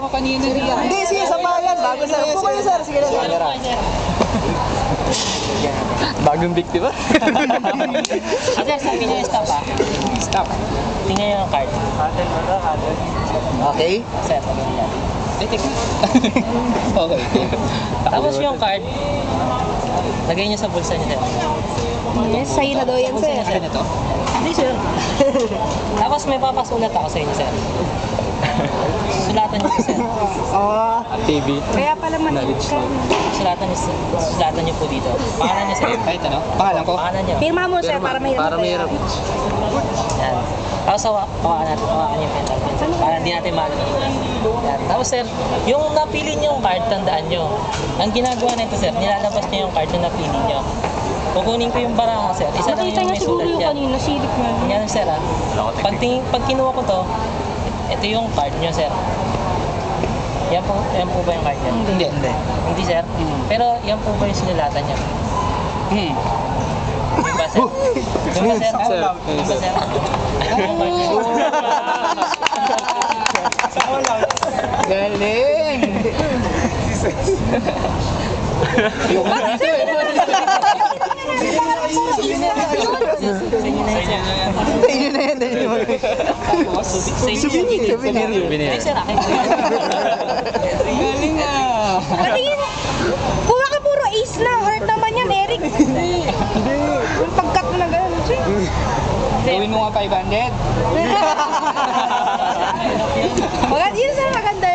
ako kanina. Hindi, sige, sabayan. Bago sir. Upo kayo sir. Sige na. Bagong biktima? Sir, sabi niyo stop ah. Stop. Tingnan niyo yung card. Okay. Sir, sabi niyo yan. Ay, teka. Okay. Tapos yung card, lagay niyo sa bulsa niyo, sir. Yes, sa'yo na daw yan sir. Akin na to? Hindi, sir. Tapos may papasulat ako sa inyo, sir. Sulatan niyo, sir. Oo. TV. Kaya pala Knowledge ka. Sulatan niyo po dito. Pangalan niyo, sir. Ay, ito no? Pangalan ko? Pangalan niyo. Pirma mo sir para mahirap. Para mahirap. Yan. Tapos hawakan yung pen. Para hindi natin mahal. Yan. Tapos sir, yung napili niyo yung card, tandaan niyo. Ang ginagawa nito sir, nilalabas niyo yung card na napili niyo. Kukunin ko yung baraha sir. Isa lang Nakita yung niya may siguro sulat yung yan. kanina, silip niya. Yan sir ah. Pag kinuha ko to, ito yung card niyo sir. Yan po ba yung card niyo? Hindi. Hindi sir. Pero yan po ba yung sinulatan niyo? Hmm. Yung ba sir? Yung ba sir? Sir. Yung ba sir? Yung card niyo. Galing! Yung Sa inyo na yan sir. Ayun na yan. Sa inyo Souvenir. Ay sir, akin po yan. galing ah! Patingin. Puro ka puro ace na. Heart naman yan, Eric. Yung pagkat mo na gano'n. Gawin mo nga 500. Maganda yun sir, maganda